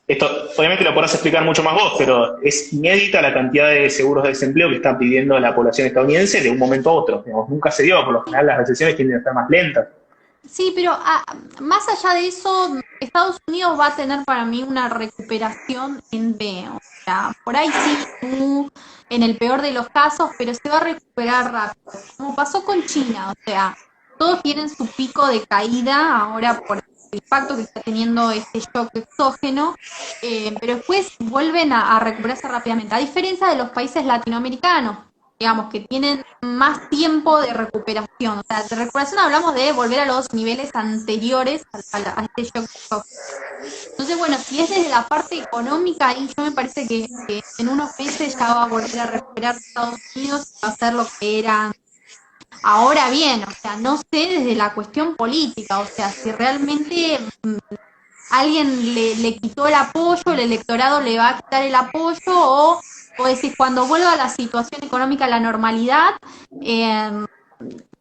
esto, obviamente lo podrás explicar mucho más vos, pero es inédita la cantidad de seguros de desempleo que está pidiendo la población estadounidense de un momento a otro. Digamos, nunca se dio, por lo general las recesiones tienden a estar más lentas. Sí, pero más allá de eso, Estados Unidos va a tener para mí una recuperación en V. O sea, por ahí sí, en el peor de los casos, pero se va a recuperar rápido. Como pasó con China, o sea, todos tienen su pico de caída ahora por el impacto que está teniendo este shock exógeno, pero después vuelven a recuperarse rápidamente, a diferencia de los países latinoamericanos, digamos, que tienen más tiempo de recuperación. O sea, de recuperación hablamos de volver a los niveles anteriores a este shock exógeno. Entonces, bueno, si es desde la parte económica, ahí yo me parece que en unos meses ya va a volver a recuperar Estados Unidos y va a ser lo que era. Ahora bien, o sea, no sé desde la cuestión política, o sea, si realmente alguien le quitó el apoyo, el electorado le va a quitar el apoyo, o decir, cuando vuelva la situación económica a la normalidad, eh,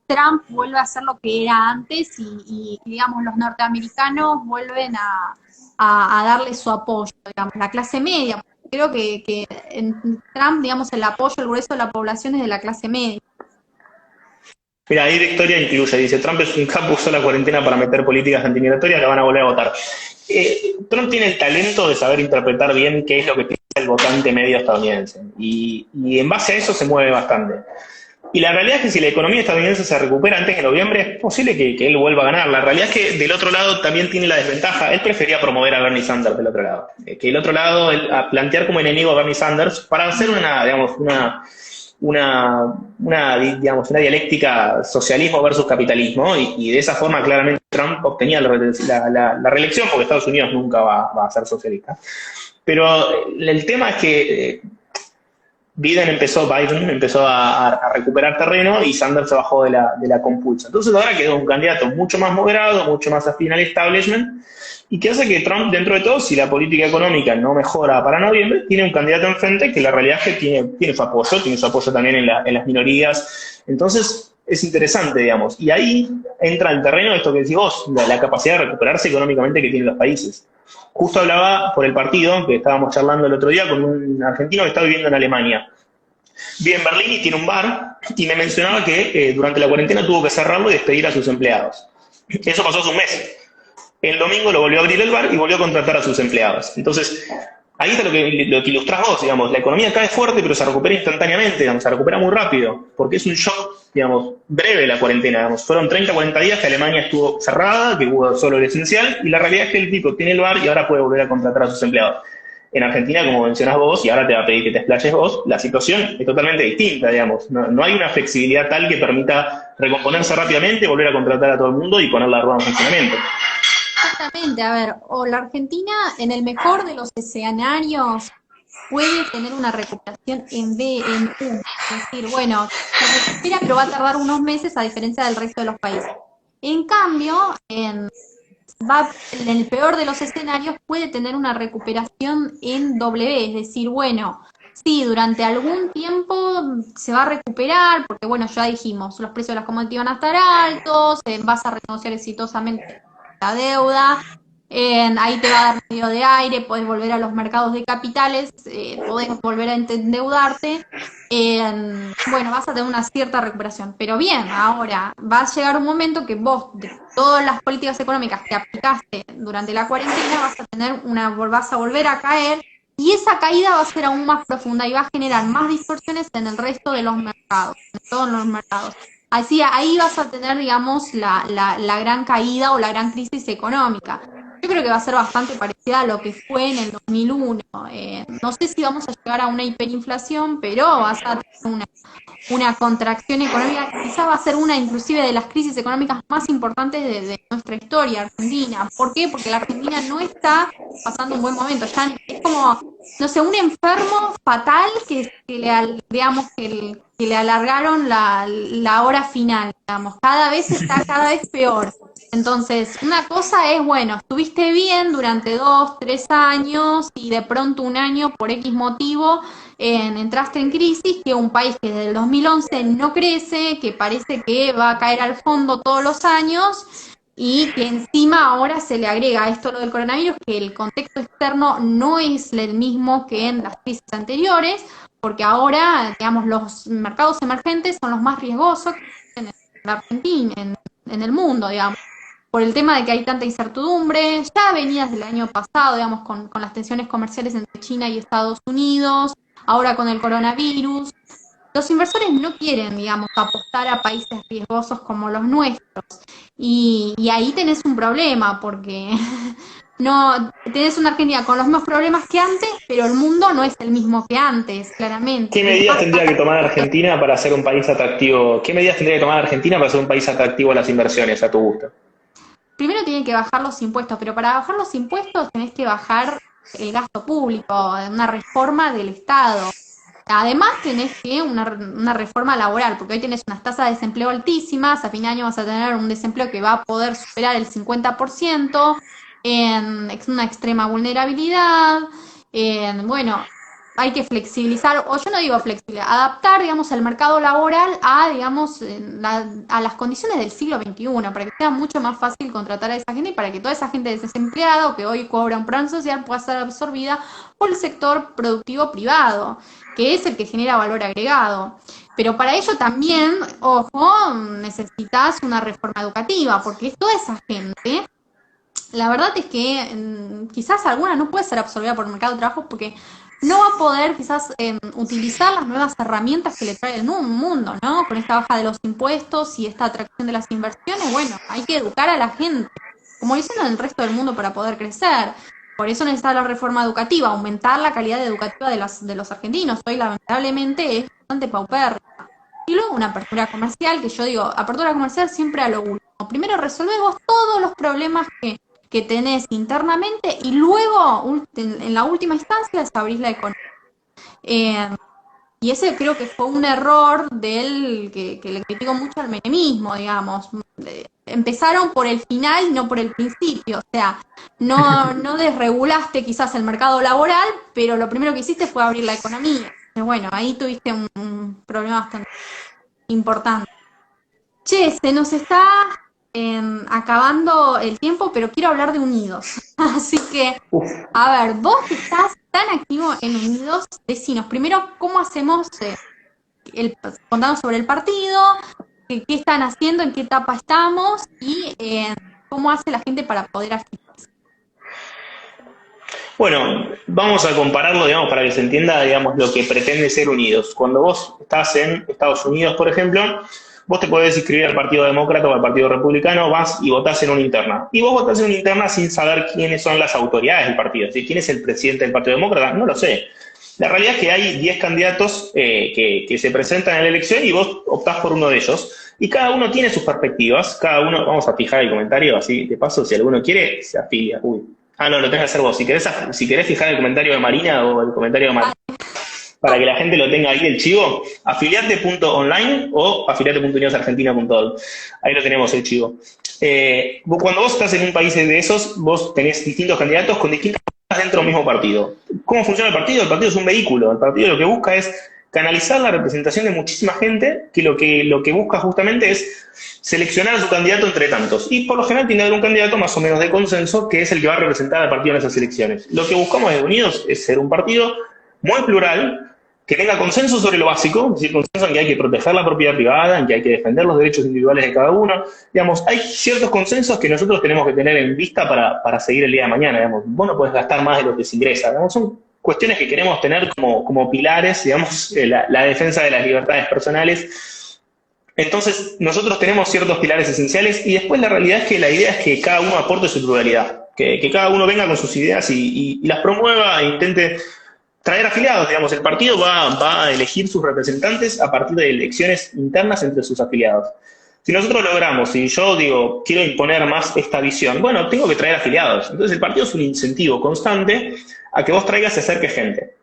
Trump vuelve a ser lo que era antes digamos, los norteamericanos vuelven a darle su apoyo, digamos, la clase media. Creo que en Trump, digamos, el apoyo, el grueso de la población es de la clase media. Mira, ahí Victoria incluye, dice, Trump es un capo, usó la cuarentena para meter políticas antimigratorias, la van a volver a votar. Trump tiene el talento de saber interpretar bien qué es lo que piensa el votante medio estadounidense, y en base a eso se mueve bastante. Y la realidad es que si la economía estadounidense se recupera antes de noviembre, es posible que él vuelva a ganar. La realidad es que del otro lado también tiene la desventaja. Él prefería promover a Bernie Sanders del otro lado. Que el otro lado, a plantear como enemigo a Bernie Sanders para hacer digamos, digamos, una dialéctica socialismo versus capitalismo, y de esa forma claramente Trump obtenía la reelección, porque Estados Unidos nunca va a ser socialista. Pero el tema es que Biden empezó a recuperar terreno y Sanders se bajó de la compulsa. Entonces ahora quedó un candidato mucho más moderado, mucho más afín al establishment, y que hace que Trump, dentro de todo, si la política económica no mejora para noviembre, tiene un candidato enfrente que la realidad es que tiene su apoyo también en las minorías. Entonces es interesante, digamos. Y ahí entra el terreno esto que decís vos, la capacidad de recuperarse económicamente que tienen los países. Justo hablaba por el partido, que estábamos charlando el otro día, con un argentino que está viviendo en Alemania. Vive en Berlín y tiene un bar, y me mencionaba que durante la cuarentena tuvo que cerrarlo y despedir a sus empleados. Eso pasó hace un mes. El domingo lo volvió a abrir el bar y volvió a contratar a sus empleados. Entonces, ahí está lo que ilustrás vos, digamos, la economía cae fuerte, pero se recupera instantáneamente, digamos, se recupera muy rápido, porque es un shock, digamos, breve la cuarentena, digamos. Fueron 30, 40 días que Alemania estuvo cerrada, que hubo solo el esencial, y la realidad es que el tipo tiene el bar y ahora puede volver a contratar a sus empleados. En Argentina, como mencionás vos, y ahora te va a pedir que te explayes vos, la situación es totalmente distinta, digamos. No hay una flexibilidad tal que permita recomponerse rápidamente, volver a contratar a todo el mundo y poner la rueda en funcionamiento. Exactamente, a ver, o la Argentina en el mejor de los escenarios puede tener una recuperación en V, en U, es decir, bueno, se recupera pero va a tardar unos meses a diferencia del resto de los países. En cambio, en el peor de los escenarios puede tener una recuperación en W, es decir, bueno, sí, durante algún tiempo se va a recuperar, porque bueno, ya dijimos, los precios de las commodities van a estar altos, vas a renegociar exitosamente la deuda, ahí te va a dar medio de aire, podés volver a los mercados de capitales, podés volver a endeudarte, bueno, vas a tener una cierta recuperación. Pero bien, ahora va a llegar un momento que vos, de todas las políticas económicas que aplicaste durante la cuarentena, vas a volver a caer, y esa caída va a ser aún más profunda y va a generar más distorsiones en el resto de los mercados, en todos los mercados. Así, ahí vas a tener, digamos, la gran caída o la gran crisis económica. Yo creo que va a ser bastante parecida a lo que fue en el 2001. No sé si vamos a llegar a una hiperinflación, pero vas a tener una contracción económica, quizás va a ser una inclusive de las crisis económicas más importantes de nuestra historia argentina. ¿Por qué? Porque la Argentina no está pasando un buen momento. Ya es como, no sé, un enfermo fatal digamos, que le alargaron la hora final, digamos. Cada vez está cada vez peor. Entonces, una cosa es, bueno, estuviste bien durante 2, 3 años y de pronto un año por X motivo entraste en crisis, que un país que desde el 2011 no crece, que parece que va a caer al fondo todos los años y que encima ahora se le agrega a esto lo del coronavirus, que el contexto externo no es el mismo que en las crisis anteriores, porque ahora, digamos, los mercados emergentes son los más riesgosos en la Argentina, en el mundo, digamos, por el tema de que hay tanta incertidumbre, ya venidas del año pasado, digamos, con las tensiones comerciales entre China y Estados Unidos, ahora con el coronavirus. Los inversores no quieren, digamos, apostar a países riesgosos como los nuestros. Y ahí tenés un problema, porque no tenés una Argentina con los mismos problemas que antes, pero el mundo no es el mismo que antes, claramente. ¿Qué medidas tendría que tomar Argentina para ser un país atractivo? ¿Qué medidas tendría que tomar Argentina para ser un país atractivo a las inversiones, a tu gusto? Primero tienen que bajar los impuestos, pero para bajar los impuestos tenés que bajar el gasto público, una reforma del Estado. Además tenés que una reforma laboral, porque hoy tenés unas tasas de desempleo altísimas, a fin de año vas a tener un desempleo que va a poder superar el 50%, en una extrema vulnerabilidad, bueno, hay que flexibilizar, o yo no digo flexibilizar, adaptar, digamos, el mercado laboral a, digamos, a las condiciones del siglo XXI, para que sea mucho más fácil contratar a esa gente y para que toda esa gente desempleada o que hoy cobra un plan social pueda ser absorbida por el sector productivo privado, que es el que genera valor agregado. Pero para ello también, ojo, necesitas una reforma educativa, porque toda esa gente, la verdad es que quizás alguna no puede ser absorbida por el mercado de trabajo porque no va a poder quizás utilizar las nuevas herramientas que le trae el mundo, ¿no? Con esta baja de los impuestos y esta atracción de las inversiones, bueno, hay que educar a la gente, como lo hicieron en el resto del mundo para poder crecer. Por eso necesita la reforma educativa, aumentar la calidad educativa de los argentinos. Hoy lamentablemente es bastante paupérrima. Y luego una apertura comercial, que yo digo, apertura comercial siempre a lo último. Primero resolvés vos todos los problemas que tenés internamente y luego, en la última instancia, es abrir la economía. Y ese creo que fue un error del que le critico mucho al menemismo, digamos. Empezaron por el final y no por el principio. O sea, no desregulaste quizás el mercado laboral, pero lo primero que hiciste fue abrir la economía. Bueno, ahí tuviste un problema bastante importante. Che, se nos está acabando el tiempo, pero quiero hablar de Unidos. Así que, Uf. a ver, vos que estás tan activo en Unidos, decinos primero cómo hacemos, contanos sobre el partido, qué están haciendo, en qué etapa estamos y cómo hace la gente para poder afiliarse. Bueno, vamos a compararlo, digamos, para que se entienda, digamos, lo que pretende ser Unidos. Cuando vos estás en Estados Unidos, por ejemplo, vos te podés inscribir al Partido Demócrata o al Partido Republicano, vas y votás en una interna. Y vos votás en una interna sin saber quiénes son las autoridades del partido. ¿Sí? ¿Quién es el presidente del Partido Demócrata? No lo sé. La realidad es que hay 10 candidatos que se presentan en la elección y vos optás por uno de ellos. Y cada uno tiene sus perspectivas. Cada uno, vamos a fijar el comentario, así de paso, si alguno quiere, se afilia. Uy. Ah, no, lo tenés que hacer vos. Si querés fijar el comentario de Marina o el comentario de Marina, para que la gente lo tenga ahí, el chivo, afiliate.online o afiliate.unidosargentina.org. Ahí lo tenemos, el chivo. Cuando vos estás en un país de esos, vos tenés distintos candidatos con distintas cosas dentro del mismo partido. ¿Cómo funciona el partido? El partido es un vehículo. El partido lo que busca es canalizar la representación de muchísima gente, que lo que busca justamente es seleccionar a su candidato entre tantos. Y por lo general tiene que haber un candidato más o menos de consenso, que es el que va a representar al partido en esas elecciones. Lo que buscamos de Unidos es ser un partido muy plural, que tenga consenso sobre lo básico, es decir, consenso en que hay que proteger la propiedad privada, en que hay que defender los derechos individuales de cada uno. Digamos, hay ciertos consensos que nosotros tenemos que tener en vista para seguir el día de mañana. Digamos, vos no podés gastar más de lo que se ingresa. Digamos, son cuestiones que queremos tener como pilares, digamos, la defensa de las libertades personales. Entonces, nosotros tenemos ciertos pilares esenciales y después la realidad es que la idea es que cada uno aporte su pluralidad, que cada uno venga con sus ideas y las promueva e intente traer afiliados. Digamos, el partido va a elegir sus representantes a partir de elecciones internas entre sus afiliados. Si nosotros logramos, si yo digo, quiero imponer más esta visión, bueno, tengo que traer afiliados. Entonces el partido es un incentivo constante a que vos traigas y acerques gente.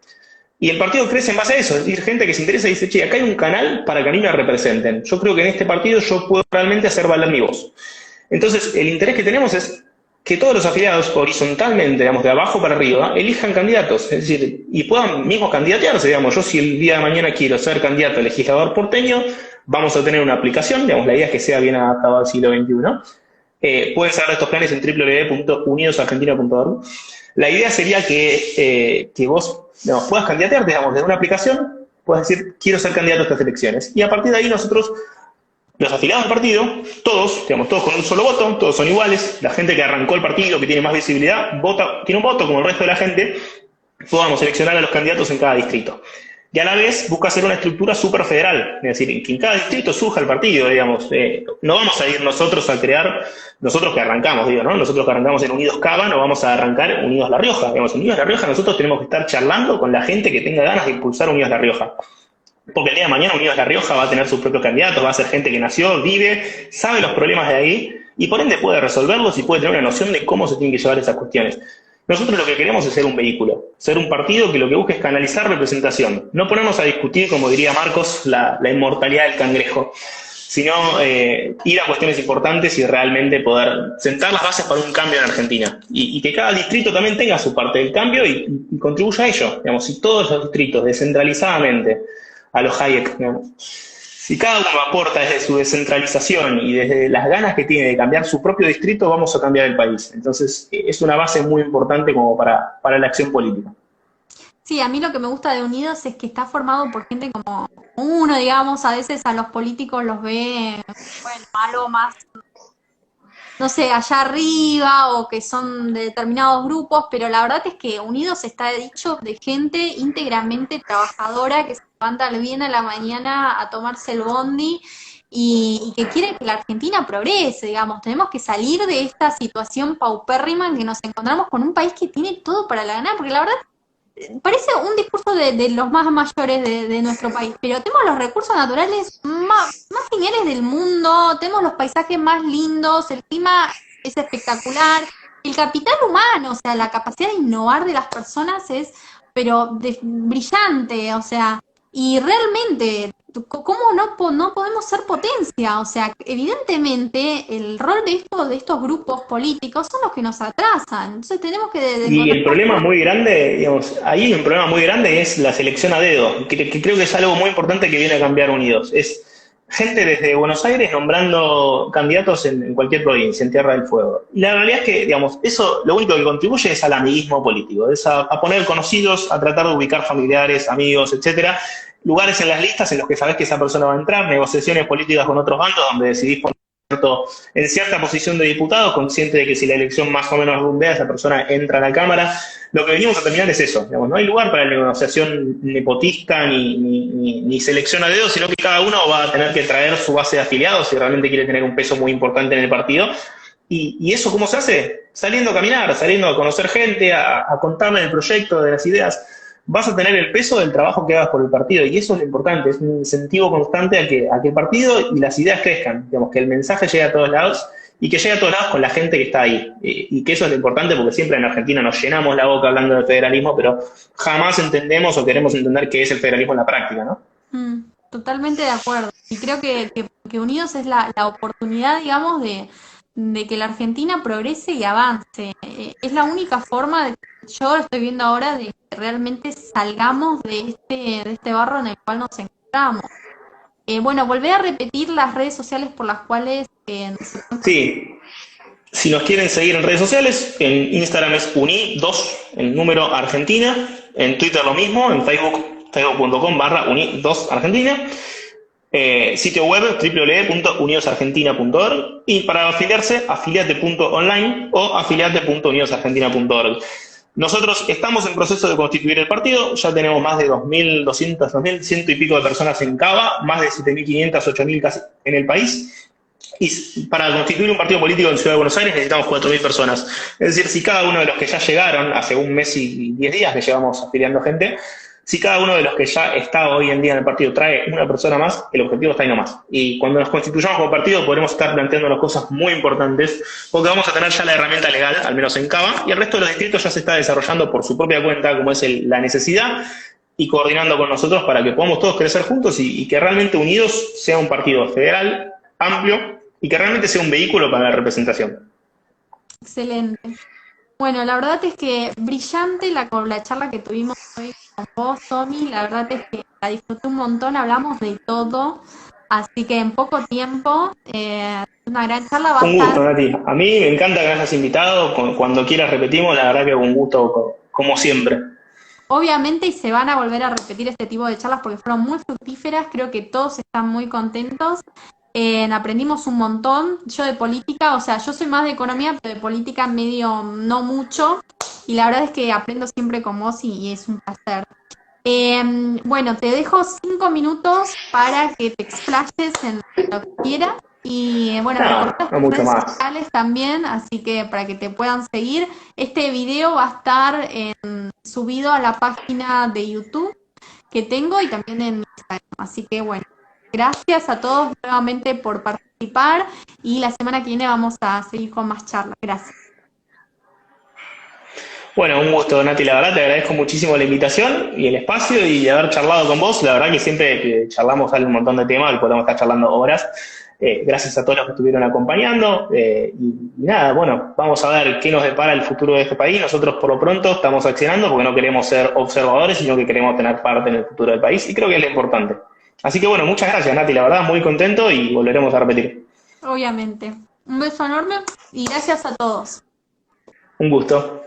Y el partido crece en base a eso, es decir, gente que se interesa y dice, che, acá hay un canal para que a mí me representen. Yo creo que en este partido yo puedo realmente hacer valer mi voz. Entonces, el interés que tenemos es que todos los afiliados, horizontalmente, digamos, de abajo para arriba, elijan candidatos, es decir, y puedan mismos candidatearse, digamos, yo si el día de mañana quiero ser candidato a legislador porteño, vamos a tener una aplicación, digamos, la idea es que sea bien adaptado al siglo XXI. Pueden saber estos planes en www.unidosargentina.org. La idea sería que vos, digamos, puedas candidatearte, digamos, desde una aplicación, puedas decir, quiero ser candidato a estas elecciones. Y a partir de ahí nosotros, los afiliados del partido, todos, digamos, todos con un solo voto, todos son iguales, la gente que arrancó el partido, que tiene más visibilidad, tiene un voto como el resto de la gente, podamos seleccionar a los candidatos en cada distrito. Y a la vez busca hacer una estructura súper federal, es decir, que en cada distrito surja el partido, digamos. No vamos a ir nosotros a crear, nosotros que arrancamos, digo, ¿no? Nosotros que arrancamos en Unidos Cava, no vamos a arrancar Unidos La Rioja. Digamos, en Unidos La Rioja nosotros tenemos que estar charlando con la gente que tenga ganas de impulsar Unidos La Rioja. Porque el día de mañana Unidos La Rioja va a tener sus propios candidatos, va a ser gente que nació, vive, sabe los problemas de ahí, y por ende puede resolverlos y puede tener una noción de cómo se tienen que llevar esas cuestiones. Nosotros lo que queremos es ser un vehículo, ser un partido que lo que busca es canalizar representación, no ponernos a discutir, como diría Marcos, la inmortalidad del cangrejo, sino ir a cuestiones importantes y realmente poder sentar las bases para un cambio en Argentina. Y que cada distrito también tenga su parte del cambio y contribuya a ello. Digamos, si todos los distritos, descentralizadamente, a los Hayek, digamos, si cada uno aporta desde su descentralización y desde las ganas que tiene de cambiar su propio distrito, vamos a cambiar el país. Entonces, es una base muy importante como para la acción política. Sí, a mí lo que me gusta de Unidos es que está formado por gente como uno, digamos, a veces a los políticos los ve, bueno, algo más, no sé, allá arriba o que son de determinados grupos, pero la verdad es que Unidos está dicho de gente íntegramente trabajadora que se levanta bien a la mañana a tomarse el bondi y que quiere que la Argentina progrese, digamos. Tenemos que salir de esta situación paupérrima en que nos encontramos con un país que tiene todo para la ganar, porque la verdad parece un discurso de los más mayores de nuestro país, pero tenemos los recursos naturales más geniales del mundo, tenemos los paisajes más lindos, el clima es espectacular, el capital humano, o sea, la capacidad de innovar de las personas es, pero brillante, o sea, y realmente, ¿cómo no podemos ser potencia? O sea, evidentemente el rol de estos grupos políticos son los que nos atrasan, entonces tenemos que Y el problema muy grande, digamos, ahí un problema muy grande es la selección a dedo, que creo que es algo muy importante que viene a cambiar Unidos. Es gente desde Buenos Aires nombrando candidatos en cualquier provincia, en Tierra del Fuego. Y la realidad es que, digamos, eso lo único que contribuye es al amiguismo político, es a poner conocidos, a tratar de ubicar familiares, amigos, etcétera, lugares en las listas en los que sabés que esa persona va a entrar, negociaciones políticas con otros bandos donde decidís poner en cierta posición de diputado, consciente de que si la elección más o menos rumbea, esa persona entra a la Cámara. Lo que venimos a terminar es eso, digamos, no hay lugar para la negociación nepotista ni selección a dedo, sino que cada uno va a tener que traer su base de afiliados si realmente quiere tener un peso muy importante en el partido. ¿Y eso cómo se hace? Saliendo a caminar, saliendo a conocer gente, a contarle el proyecto, de las ideas. Vas a tener el peso del trabajo que hagas por el partido, y eso es lo importante, es un incentivo constante a que el partido y las ideas crezcan, digamos, que el mensaje llegue a todos lados y que llegue a todos lados con la gente que está ahí, y que eso es lo importante, porque siempre en Argentina nos llenamos la boca hablando del federalismo, pero jamás entendemos o queremos entender qué es el federalismo en la práctica, ¿no? Totalmente de acuerdo, y creo que Unidos es la oportunidad, digamos, de que la Argentina progrese y avance. Es la única forma, yo estoy viendo ahora, de que realmente salgamos de este barro en el cual nos encontramos. Bueno, volver a repetir las redes sociales por las cuales... Sí, si nos quieren seguir en redes sociales, en Instagram es uni2, el número Argentina, en Twitter lo mismo, en facebook.com/uni2Argentina, sitio web www.unidosargentina.org, y para afiliarse, afiliate.online o afiliate.unidosargentina.org. Nosotros estamos en proceso de constituir el partido, ya tenemos más de 2.200, 2.100 y pico de personas en Cava, más de 7.500, 8.000 casi en el país, y para constituir un partido político en Ciudad de Buenos Aires necesitamos 4.000 personas. Es decir, si cada uno de los que ya llegaron, hace un mes y 10 días que llevamos afiliando gente, si cada uno de los que ya está hoy en día en el partido trae una persona más, el objetivo está ahí nomás. Y cuando nos constituyamos como partido podremos estar planteándonos cosas muy importantes, porque vamos a tener ya la herramienta legal, al menos en Cava, y el resto de los distritos ya se está desarrollando por su propia cuenta, como es la necesidad, y coordinando con nosotros para que podamos todos crecer juntos y que realmente Unidos sea un partido federal, amplio y que realmente sea un vehículo para la representación. Excelente. Bueno, la verdad es que brillante la charla que tuvimos hoy con vos, Tommy. La verdad es que la disfruté un montón, hablamos de todo. Así que en poco tiempo, una gran charla va a Un gusto, estar. Nati. A mí me encanta que me hayas invitado. Cuando quieras repetimos, la verdad que con gusto, como siempre. Obviamente, y se van a volver a repetir este tipo de charlas porque fueron muy fructíferas, creo que todos están muy contentos. Aprendimos un montón, yo de política, o sea, yo soy más de economía, pero de política medio no mucho, y la verdad es que aprendo siempre con vos y es un placer. Bueno, te dejo 5 minutos para que te explayes en lo que quieras. Y bueno, No, recordá no tus mucho redes más. sociales también, así que para que te puedan seguir. Este video va a estar subido a la página de YouTube que tengo y también en Instagram. Así que bueno, gracias a todos nuevamente por participar y la semana que viene vamos a seguir con más charlas. Gracias. Bueno, un gusto, Nati. La verdad te agradezco muchísimo la invitación y el espacio y de haber charlado con vos. La verdad que siempre que charlamos sale un montón de temas y podemos estar charlando horas. Gracias a todos los que estuvieron acompañando. Y nada, bueno, vamos a ver qué nos depara el futuro de este país. Nosotros por lo pronto estamos accionando porque no queremos ser observadores, sino que queremos tener parte en el futuro del país y creo que es lo importante. Así que bueno, muchas gracias, Nati. La verdad, muy contento y volveremos a repetir. Obviamente. Un beso enorme y gracias a todos. Un gusto.